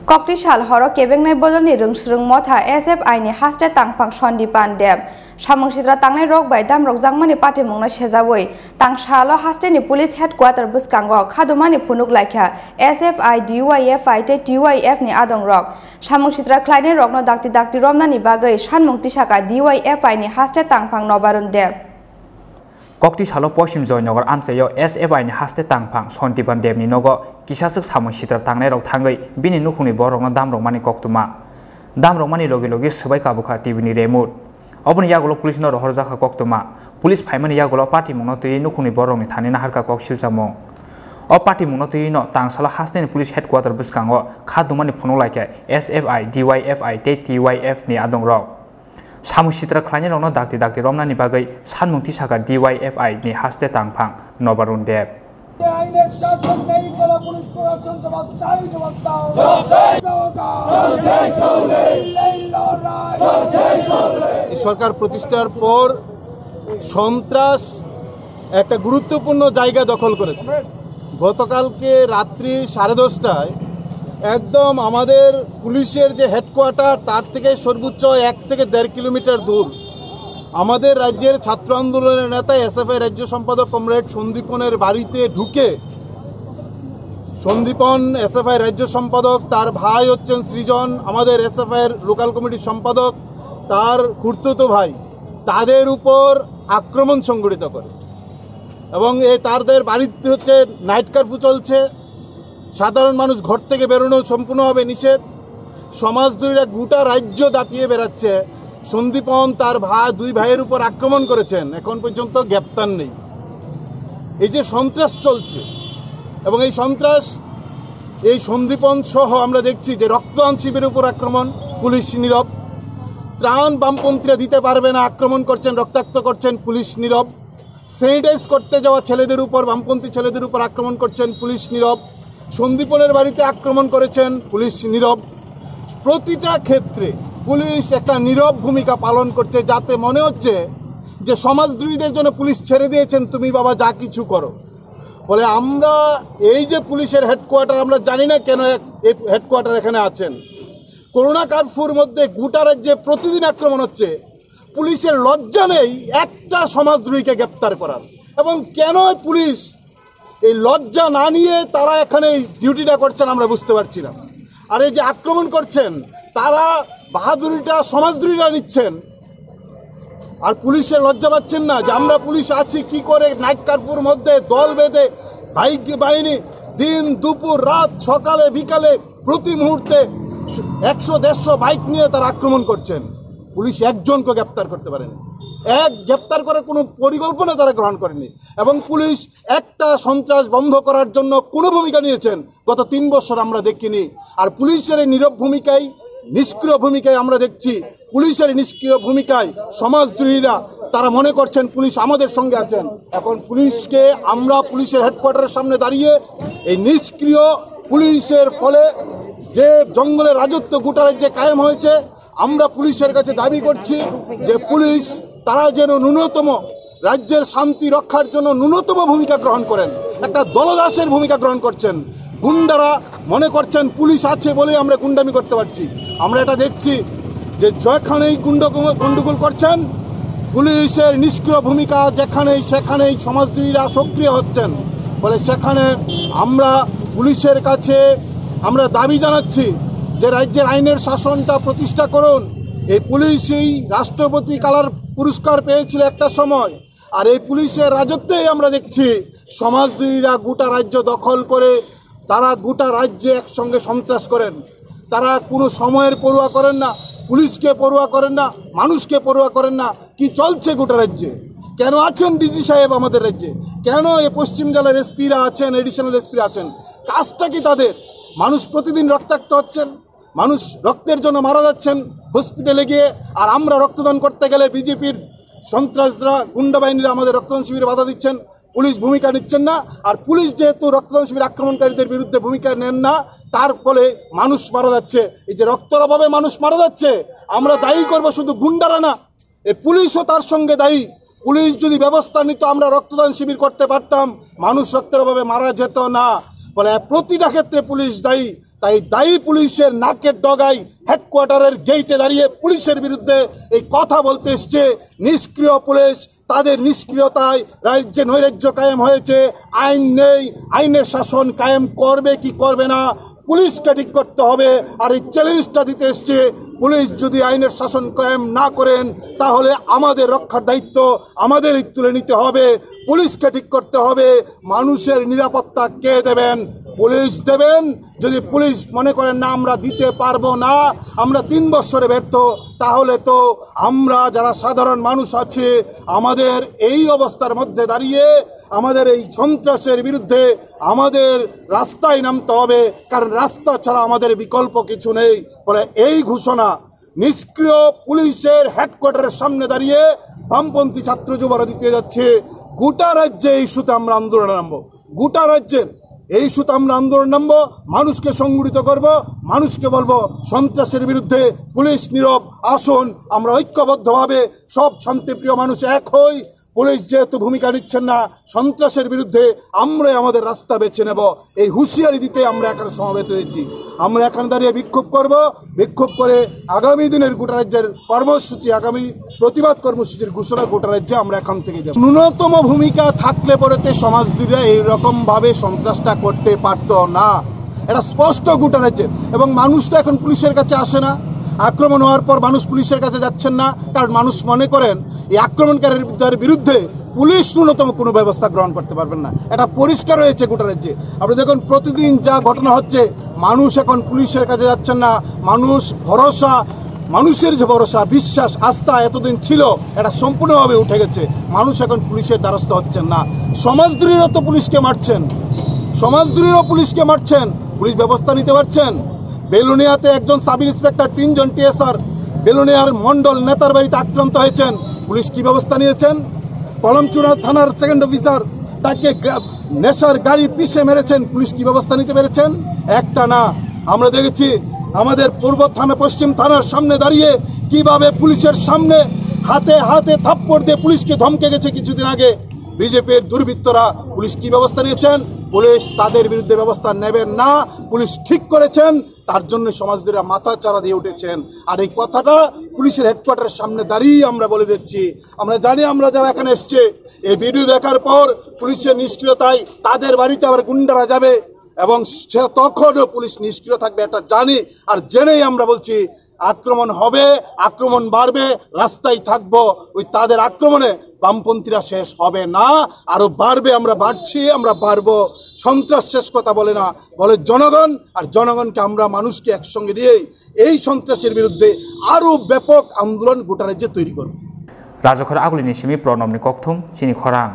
Kokti Shal Horo Kebengnai Boloni Rungsrung Motha SFI ni haste tangpang Sondipan Deb. Samung Sitra Tangnai Rok by Dam Rok Zangmani Pati Mungna Shezawoi. Tang Shalo haste ni police headquarter Buskango, Kadumani Punuk Laika, SFI, DYFI, TYF ni Adong Rok. Samung Sitra Kleine Rok no Dakti Romna ni Bagai, Shanmung Tishaka, DYFI ni haste tangpang Nobarun Deb. Kokti Shalo Poshim Zoynogar Amsayo SFI ni haste tangpang Sondipan Deb ni Nogo. Kisasuk samung sitra tangnai rok thangai bini nukhuni borok na dam rok mani koktuma dam rok mani logi logi subai kabukha tibini remut oboni yagulo police no horjaka koktuma police phaimani yagulo party mungno tui nukhuni borok ni thani na harka koksil jamong o party mungno tui no tangsala hasne police headquarter buskango khadumani phono laike SFI DYFI TYF ni adong rok samung sitra khlaini rok no dakti romna ni bagai sanmung tisaka DYFI ni haste tangphang nobarun deb সরকার প্রতিষ্ঠার পর সন্ত্রাস একটা গুরুত্বপূর্ণ জায়গা দখল করেছে। গতকালকে রাত্রি 10:30টায় একদম আমাদের পুলিশের যে হেডকোয়ার্টার তার থেকে সর্বোচ্চ 1 থেকে 1.5 কিলোমিটার দূর আমাদের রাজ্যের ছাত্র আন্দোলনের নেতা এসএফআই রাজ্য সম্পাদক কমরেড সন্দীপনের বাড়িতে ঢুকে সন্দীপন এসএফআই রাজ্য সম্পাদক তার ভাই হচ্ছেন সৃজন আমাদের এসএফআই এর লোকাল কমিটির সম্পাদক তার খুড়তুতো ভাই তাদের উপর আক্রমণ সংঘটিত করে এবং তাদের বাড়িতে হচ্ছে নাইট কারফিউ চলছে সাধারণ মানুষ ঘর থেকে বেরোনো সম্পূর্ণভাবে নিষেধ সমাজদ্রোহীরা গোটা রাজ্য দাপিয়ে বেড়াচ্ছে সন্দীপন তার দুই ভাইয়ের উপর আক্রমণ করেছেন এখন পর্যন্ত গ্রেফতার নেই এই যে সন্ত্রাস চলছে এবং এই সন্ত্রাস এই সন্দীপন সহ আমরা দেখছি যে রক্তদান শিবিরের উপর আক্রমণ পুলিশ নীরব ত্রাণ বামপন্থীরা দিতে পারবে না আক্রমণ করছেন রক্তাক্ত করছেন পুলিশ নীরব স্যানিটাইজ করতে যাওয়া ছেলেদের উপর বামপন্থী ছেলেদের উপর আক্রমণ করছেন পুলিশ নীরব সন্দীপনের বাড়িতে আক্রমণ করেছেন পুলিশ নীরব প্রতিটা ক্ষেত্রে পুলিশ একটা নীরব ভূমিকা পালন করছে যাতে মনে হচ্ছে যে সমাজদ্রোহীদের জন্য পুলিশ ছেড়ে দিয়েছেন তুমি বাবা যা কিছু করো বলে আমরা এই যে পুলিশের হেডকোয়ার্টার আমরা জানি না কেন এই হেডকোয়ার্টার এখানে আছেন করোনা কারফিউর মধ্যে গোটা রাজ্যে প্রতিদিন আক্রমণ হচ্ছে পুলিশের লজ্জা নেই একটা সমাজদ্রোহীকে গ্রেফতার করার এবং কেন পুলিশ এই লজ্জা না নিয়ে তারা এখানে ডিউটিটা করছেন আমরা বুঝতে পারছি না আর এই যে আক্রমণ করছেন তারা বাহাদুরিটা সমাজদ্রোহীরা নিচ্ছেন আর পুলিশের লজ্জা পাচ্ছেন না যে আমরা পুলিশ আছি কি করে নাইট কারফিউর মধ্যে দল বেঁধে বাইক বাহিনী দিন দুপুর রাত সকালে বিকালে প্রতি মুহূর্তে 100-150 বাইক নিয়ে তারা আক্রমণ করছেন পুলিশ একজনকে গ্রেফতার করতে পারেনি গ্রেফতার করার কোনো পরিকল্পনা তারা গ্রহণ করেনি এবং পুলিশ একটা সন্ত্রাস বন্ধ করার জন্য কোনো ভূমিকা নিয়েছেন গত 3 বছর আমরা দেখিনি আর পুলিশের এই নীরব ভূমিকায় নিষ্ক্রিয় ভূমিকায় আমরা দেখছি পুলিশের নিষ্ক্রিয় ভূমিকায় সমাজদ্রোহীরা তারা মনে করছেন পুলিশ আমাদের সঙ্গে আছেন এখন পুলিশকে আমরা পুলিশের হেডকোয়ার্টারের সামনে দাঁড়িয়ে এই নিষ্ক্রিয় পুলিশের ফলে যে জঙ্গলের রাজত্ব গোটা রাজ্যে কায়েম হয়েছে আমরা পুলিশের কাছে দাবি করছি যে পুলিশ তারা যেন ন্যূনতম রাজ্যের শান্তি রক্ষার জন্য ন্যূনতম ভূমিকা গ্রহণ করেন একটা দলদাসের ভূমিকা গ্রহণ করছেন গুন্ডারা মনে করছেন পুলিশ আছে বলেই আমরা গুন্ডামি করতে পারছি আমরা এটা দেখছি যে যেখানেই গন্ডগোল করছেন পুলিশের নিষ্ক্রিয় ভূমিকা যেখানেই সেখানেই সমাজদ্রোহীরা সক্রিয় হচ্ছেন বলে সেখানে আমরা পুলিশের কাছে আমরা দাবি জানাচ্ছি যে রাজ্যের আইনের শাসনটা প্রতিষ্ঠা করুন এই পুলিশই রাষ্ট্রপতি কালার পুরস্কার পেয়েছিল একটা সময় আর এই পুলিশের রাজত্বেই আমরা দেখছি সমাজদ্রোহীরা গোটা রাজ্য দখল করে তারা গোটা রাজ্যে একসঙ্গে সন্ত্রাস করেন তারা কোনো সময়ের পরোয়া করেন না পুলিশকে পরোয়া করেন না মানুষকে পরোয়া করেন না কি চলছে গোটা রাজ্যে কেন আছেন ডিজি সাহেব আমাদের রাজ্যে কেন এই পশ্চিম জেলার এসপিরা আছেন এডিশনাল এসপিরা আছেন কাজটা কি তাদের মানুষ প্রতিদিন রক্তাক্ত হচ্ছেন মানুষ রক্তের জন্য মারা যাচ্ছেন হসপিটালে গিয়ে আর আমরা রক্তদান করতে গেলে বিজেপির সন্ত্রাসরা গুন্ডা বাহিনীরা আমাদের রক্তদান শিবিরে বাধা দিচ্ছেন পুলিশ ভূমিকা নিচ্ছেন না আর পুলিশ যেহেতু রক্তদান শিবির আক্রমণকারীদের বিরুদ্ধে ভূমিকা নেন না তার ফলে মানুষ মারা যাচ্ছে এই যে রক্তের অভাবে মানুষ মারা যাচ্ছে আমরা দায়ী করব শুধু গুন্ডারা না এই পুলিশও তার সঙ্গে দায়ী পুলিশ যদি ব্যবস্থা নিত আমরা রক্তদান শিবির করতে পারতাম মানুষ রক্তের অভাবে মারা যেত না বলে প্রতিটা ক্ষেত্রে পুলিশ দায়ী তাই দায়ী পুলিশের নাকের ডগায় হেডকোয়ার্টারের গেইটে দাঁড়িয়ে পুলিশের বিরুদ্ধে এই কথা বলতে এসছে। নিষ্ক্রিয় পুলিশ, তাদের নিষ্ক্রিয়তায় রাজ্যে নৈরাজ্য কায়েম হয়েছে। আইন নেই, আইনের শাসন কায়েম করবে কি করবে না পুলিশকে ঠিক করতে হবে। আর এই চ্যালেঞ্জটা দিতে এসছে, পুলিশ যদি আইনের শাসন কায়েম না করেন তাহলে আমাদের রক্ষার দায়িত্ব আমাদেরই তুলে নিতে হবে। পুলিশকে ঠিক করতে হবে। মানুষের নিরাপত্তা কে দেবেন? পুলিশ দেবেন। যদি পুলিশ মনে করেন না আমরা দিতে পারবো না, আমরা 3 বছরে ব্যর্থ, তাহলে তো আমরা যারা সাধারণ মানুষ আছে আমাদের এই অবস্থার মধ্যে দাঁড়িয়ে আমাদের এই সন্ত্রাসের বিরুদ্ধে আমাদের রাস্তায় নামতে হবে, কারণ রাস্তা ছাড়া আমাদের বিকল্প কিছু নেই। ফলে এই ঘোষণা নিষ্ক্রিয় পুলিশের হেডকোয়ার্টারের সামনে দাঁড়িয়ে বামপন্থী ছাত্র যুবরা দিতে যাচ্ছে। গোটা রাজ্যে এই ইস্যুতে আমরা আন্দোলনে নামবো। গোটা রাজ্যের এই ইস্যুতে আমরা আন্দোলন নামবো, মানুষকে সংগঠিত করব, মানুষকে বলবো সন্ত্রাসের বিরুদ্ধে পুলিশ নীরব। আসুন আমরা ঐক্যবদ্ধভাবে সব শান্তিপ্রিয় মানুষ এক হই। পুলিশ যেহেতু ভূমিকা নিচ্ছেন না, সন্ত্রাসের বিরুদ্ধে আমরাই আমাদের রাস্তা বেছে নেব, এই হুঁশিয়ারি দিতে আমরা এখানে সমবেত হয়েছি। আমরা এখানে দাঁড়িয়ে বিক্ষোভ করব। বিক্ষোভ করে আগামী দিনের গোটা রাজ্যের কর্মসূচি, আগামী প্রতিবাদ কর্মসূচির ঘোষণা গোটা রাজ্যে আমরা এখান থেকে দেব। ন্যূনতম ভূমিকা থাকলে পরেতে সমাজবিরোধীরা এইরকম ভাবে সন্ত্রাসটা করতে পারত না, এটা স্পষ্ট গোটা রাজ্যের। এবং মানুষ তো এখন পুলিশের কাছে আসে না। আক্রমণ হওয়ার পর মানুষ পুলিশের কাছে যাচ্ছেন না, কারণ মানুষ মনে করেন এই আক্রমণকারীর বিরুদ্ধে পুলিশ ন্যূনতম কোনো ব্যবস্থা গ্রহণ করতে পারবেন না। এটা পরিষ্কার হয়েছে গোটা রাজ্যে। আপনি দেখুন প্রতিদিন যা ঘটনা হচ্ছে, মানুষ এখন পুলিশের কাছে যাচ্ছেন না। মানুষের যে ভরসা, বিশ্বাস, আস্থা এতদিন ছিল, এটা সম্পূর্ণভাবে উঠে গেছে। মানুষ এখন পুলিশের দ্বারস্থ হচ্ছেন না। সমাজদ্রোহীরা তো পুলিশকে মারছেন, পুলিশ ব্যবস্থা নিতে পারছেন। বেলুনিয়াতে একজন সাব ইন্সপেক্টর, 3 জন টিএসআর বেলুনিয়ার মন্ডল নেতার বাড়িতে আক্রান্ত হয়েছেন, পুলিশ কি ব্যবস্থা নিয়েছেন? কলমচুরা থানার 2nd অফিসার তাকে নেশার গাড়ি পিষে মেরেছেন, পুলিশ কি ব্যবস্থা নিতে পেরেছেন? একটা না, আমরা দেখেছি আমাদের পূর্ব থানা, পশ্চিম থানার সামনে দাঁড়িয়ে কিভাবে পুলিশের সামনে হাতে হাতে থাপ্পড় দিয়ে পুলিশকে ধমকে গেছে কিছুদিন আগে বিজেপির দুর্বৃত্তরা। পুলিশ কি ব্যবস্থা নিয়েছেন? পুলিশ তাদের বিরুদ্ধে ব্যবস্থা নেবেন না, পুলিশ ঠিক করেছেন। তার জন্য সমাজবিরোধীরা মাথা চারা দিয়ে উঠেছেন। আর এই কথাটা পুলিশের হেডকোয়ার্টারের সামনে দাঁড়িয়ে আমরা বলে দিচ্ছি। আমরা জানি, আমরা যারা এখানে এসছে, এই ভিডিও দেখার পর পুলিশের নিষ্ক্রিয়তায় তাদের বাড়িতে আবার গুন্ডারা যাবে এবং তখনও পুলিশ নিষ্ক্রিয় থাকবে, এটা জানি। আর জেনেই আমরা বলছি, আক্রমণ হবে, আক্রমণ বাড়বে, রাস্তায় থাকবো। ওই তাদের আক্রমণে বামপন্থীরা শেষ হবে না, আরো বাড়বে। আমরা বাড়ছি, আমরা বাড়বো। সন্ত্রাস শেষ কথা বলে না, বলে জনগণ। আর জনগণকে আমরা মানুষকে একসঙ্গে নিয়ে এই সন্ত্রাসের বিরুদ্ধে আরো ব্যাপক আন্দোলন গোটা রাজ্যে তৈরি করব। রাজখর আগুলিনি সিমি প্রণবনি ককথুম চিনি খরাং।